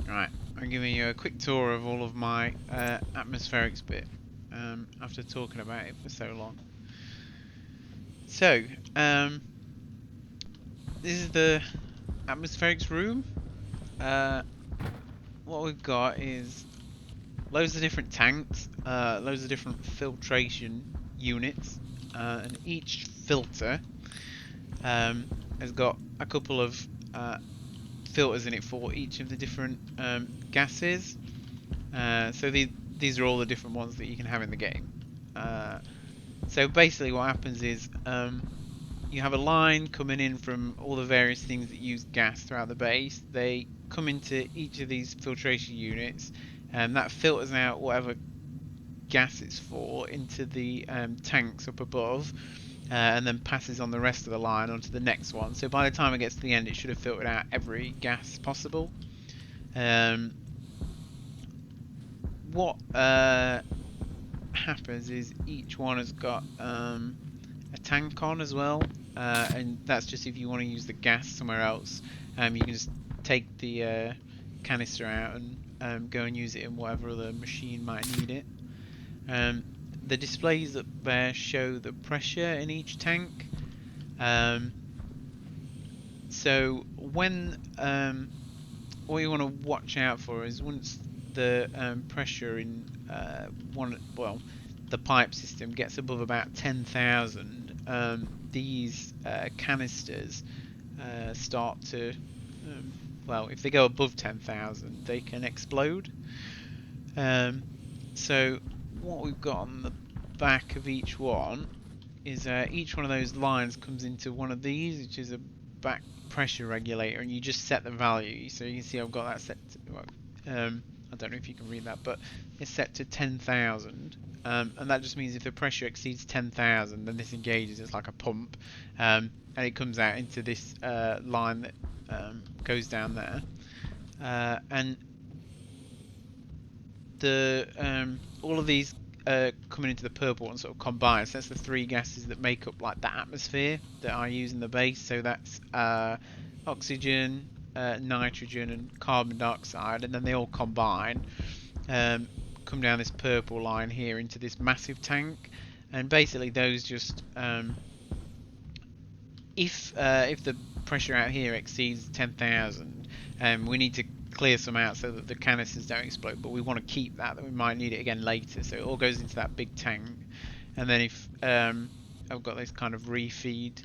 Right, I'm giving you a quick tour of all of my atmospherics bit after talking about it for so long. So, this is the atmospherics room. Uh, what we've got is loads of different tanks, loads of different filtration units, and each filter has got a couple of filters in it for each of the different gases. These are all the different ones that you can have in the game. So basically what happens is you have a line coming in from all the various things that use gas throughout the base. They come into each of these filtration units and that filters out whatever gas it's for into the tanks up above, and then passes on the rest of the line onto the next one. So by the time it gets to the end, it should have filtered out every gas possible. Um, what happens is each one has got a tank on as well, and that's just if you want to use the gas somewhere else. You can just take the canister out and go and use it in whatever other machine might need it. The displays up there show the pressure in each tank. So when what you want to watch out for is once the pressure in the pipe system gets above about 10,000, these canisters start to if they go above 10,000 they can explode. So what we've got on the back of each one is each one of those lines comes into one of these, which is a back pressure regulator, and you just set the value. So you can see I've got that set to, I don't know if you can read that, but it's set to 10,000, and that just means if the pressure exceeds 10,000 then this engages. It's like a pump, and it comes out into this line that goes down there, and the all of these coming into the purple one sort of combine. So that's the three gases that make up like the atmosphere that I use in the base. So that's oxygen, nitrogen, and carbon dioxide, and then they all combine, come down this purple line here into this massive tank, and basically those just if the pressure out here exceeds 10,000, we need to clear some out so that the canisters don't explode, but we want to keep that we might need it again later, so it all goes into that big tank. And then if I've got this kind of refeed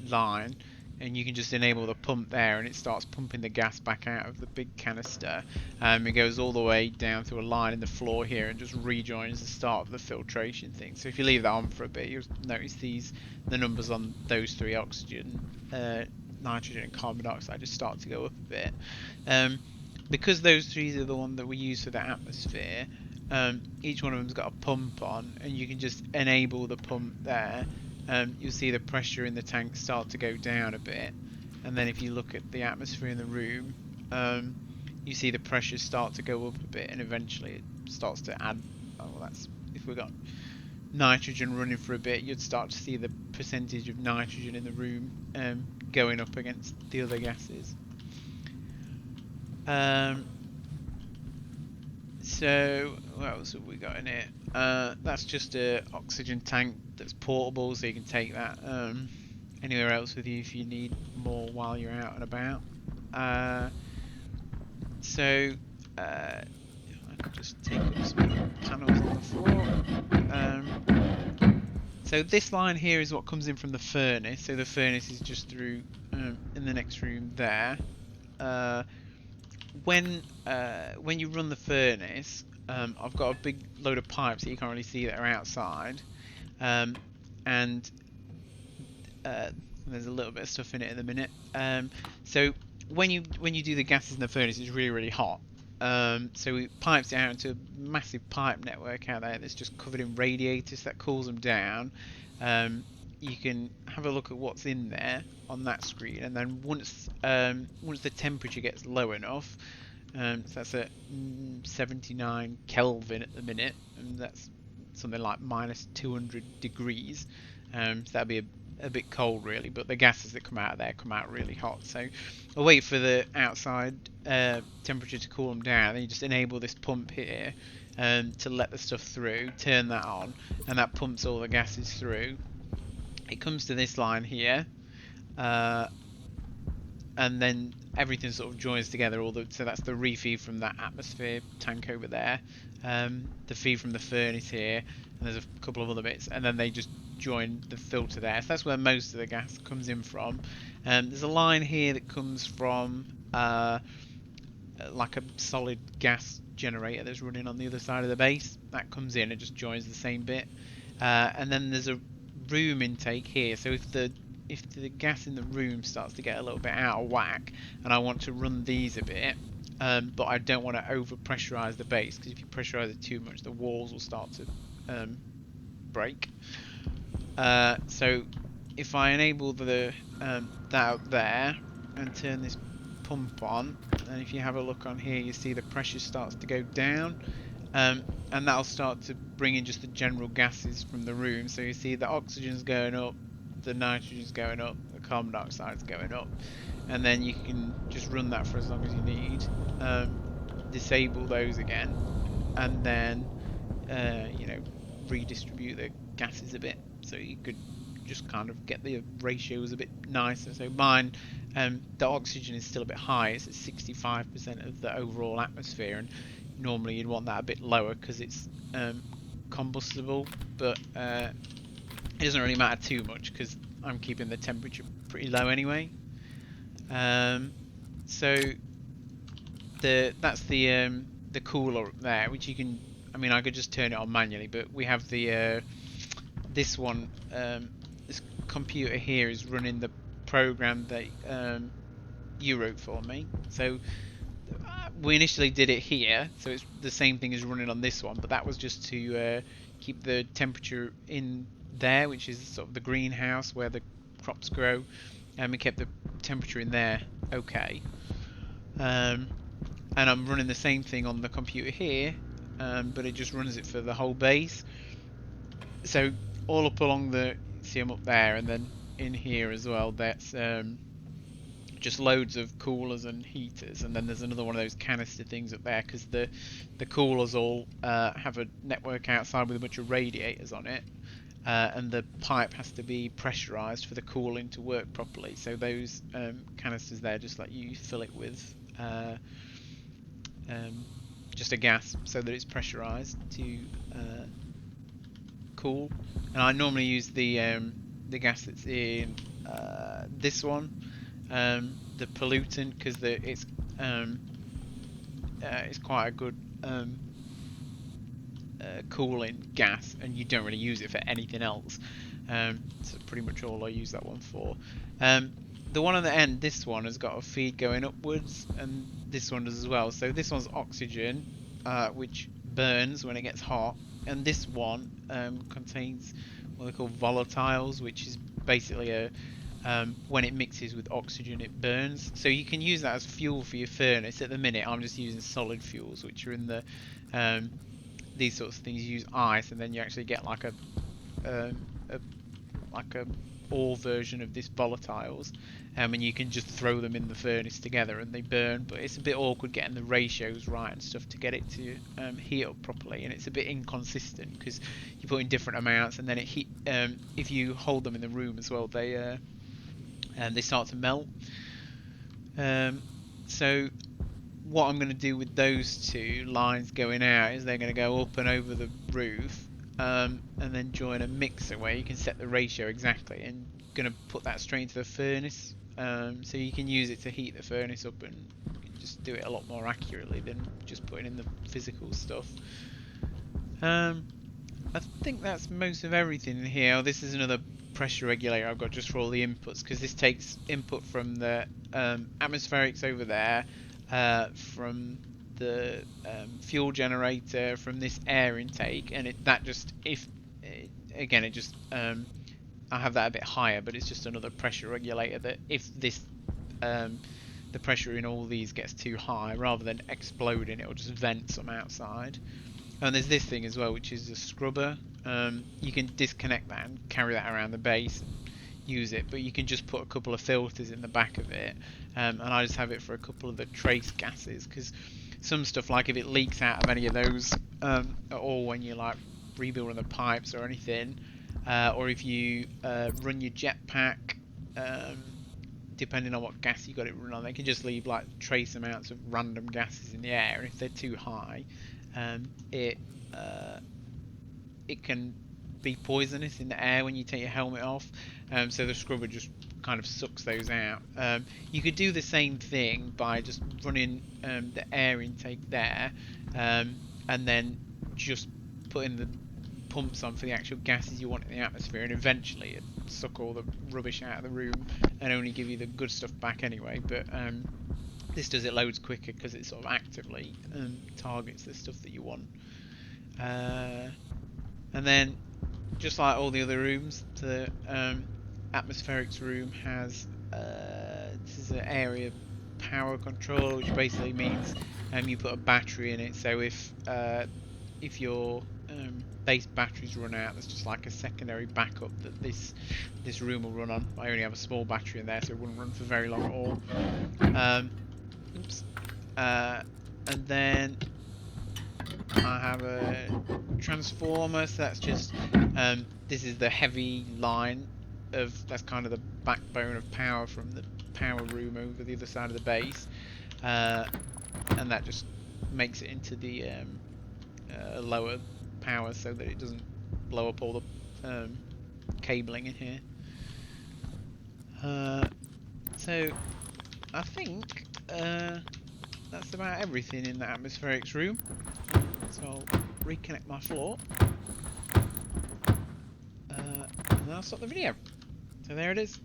line, and you can just enable the pump there and it starts pumping the gas back out of the big canister. It goes all the way down through a line in the floor here and just rejoins the start of the filtration thing. So if you leave that on for a bit, you'll notice the numbers on those three, oxygen, nitrogen and carbon dioxide, just start to go up a bit. Because those three are the one that we use for the atmosphere, each one of them's got a pump on, and you can just enable the pump there. You'll see the pressure in the tank start to go down a bit, and then if you look at the atmosphere in the room, you see the pressure start to go up a bit, and eventually it starts to add. Oh, well, that's if we've got nitrogen running for a bit, you'd start to see the percentage of nitrogen in the room going up against the other gases. So what else have we got in here? That's just a oxygen tank that's portable, so you can take that anywhere else with you if you need more while you're out and about. I can just take up some panels on the floor. So this line here is what comes in from the furnace. So the furnace is just through in the next room there. When you run the furnace, I've got a big load of pipes that you can't really see that are outside, and there's a little bit of stuff in it at the minute. So when you do the gases in the furnace, it's really hot. So it pipes it out into a massive pipe network out there that's just covered in radiators that cools them down. You can have a look at what's in there on that screen, and then once the temperature gets low enough, so that's at 79 Kelvin at the minute, and that's something like minus 200 degrees. So that'd be a bit cold really, but the gases that come out of there come out really hot. So I'll wait for the outside temperature to cool them down. Then you just enable this pump here to let the stuff through. Turn that on, and that pumps all the gases through. It comes to this line here, and then everything sort of joins together. So that's the refeed from that atmosphere tank over there, the feed from the furnace here, and there's a couple of other bits, and then they just join the filter there. So that's where most of the gas comes in from. There's a line here that comes from like a solid gas generator that's running on the other side of the base. That comes in and just joins the same bit. And then there's a room intake here. So if the gas in the room starts to get a little bit out of whack, and I want to run these a bit, but I don't want to over pressurize the base, because if you pressurize it too much, the walls will start to break. So if I enable the that out there and turn this pump on, and if you have a look on here, you see the pressure starts to go down, and that'll start to bring in just the general gases from the room. So you see the oxygen's going up, the nitrogen's going up, the carbon dioxide's going up, and then you can just run that for as long as you need. Disable those again, and then redistribute the gases a bit, so you could just kind of get the ratios a bit nicer. So mine, the oxygen is still a bit high. It's at 65% of the overall atmosphere, and normally you'd want that a bit lower because it's combustible, but it doesn't really matter too much because I'm keeping the temperature pretty low anyway. So that's the cooler up there, which you can, I mean, I could just turn it on manually, but we have the this one, this computer here is running the program that you wrote for me. So we initially did it here, so it's the same thing as running on this one, but that was just to keep the temperature in there, which is sort of the greenhouse where the crops grow, and we kept the temperature in there okay. And I'm running the same thing on the computer here, but it just runs it for the whole base. So all up along see them up there, and then in here as well, that's just loads of coolers and heaters, and then there's another one of those canister things up there, because the coolers all have a network outside with a bunch of radiators on it, and the pipe has to be pressurized for the cooling to work properly. So those canisters there just let you fill it with just a gas so that it's pressurized to cool. And I normally use the gas that's in this one, the pollutant, because it's quite a good cooling gas, and you don't really use it for anything else. So pretty much all I use that one for. The one on the end, this one has got a feed going upwards, and this one does as well. So this one's oxygen, which burns when it gets hot, and this one contains what they call volatiles, which is basically a when it mixes with oxygen it burns. So you can use that as fuel for your furnace. At the minute I'm just using solid fuels, which are in the these sorts of things. You use ice, and then you actually get like a ore version of this volatiles, and you can just throw them in the furnace together and they burn, but it's a bit awkward getting the ratios right and stuff to get it to heat up properly, and it's a bit inconsistent because you put in different amounts, and then it if you hold them in the room as well, they start to melt. So what I'm going to do with those two lines going out is they're going to go up and over the roof, and then join a mixer where you can set the ratio exactly, and going to put that straight into the furnace, so you can use it to heat the furnace up and just do it a lot more accurately than just putting in the physical stuff. I think that's most of everything in here. Oh, this is another pressure regulator I've got just for all the inputs, because this takes input from the atmospherics over there, from the fuel generator, from this air intake, and I have that a bit higher, but it's just another pressure regulator that if this the pressure in all these gets too high, rather than exploding, it will just vent some outside. And there's this thing as well, which is a scrubber. You can disconnect that and carry that around the base. use it, but you can just put a couple of filters in the back of it, and I just have it for a couple of the trace gases, because some stuff, like if it leaks out of any of those at all when you're like rebuilding the pipes or anything, or if you run your jetpack, um, depending on what gas you got it run on, they can just leave like trace amounts of random gases in the air, and if they're too high, um, it it can be poisonous in the air when you take your helmet off. So the scrubber just kind of sucks those out. You could do the same thing by just running the air intake there, and then just putting the pumps on for the actual gases you want in the atmosphere, and eventually it suck all the rubbish out of the room and only give you the good stuff back anyway. But this does it loads quicker because it sort of actively targets the stuff that you want. And then, just like all the other rooms, the atmospherics room has this is an area power control, which basically means you put a battery in it. So if your base batteries run out, there's just like a secondary backup that this room will run on. I only have a small battery in there, so it wouldn't run for very long at all. Oops. And then I have a transformer, so that's just this is the heavy line that's kind of the backbone of power from the power room over the other side of the base, and that just makes it into the lower power so that it doesn't blow up all the cabling in here. So I think that's about everything in the atmospherics room. So I'll reconnect my floor, and then I'll stop the video. So there it is.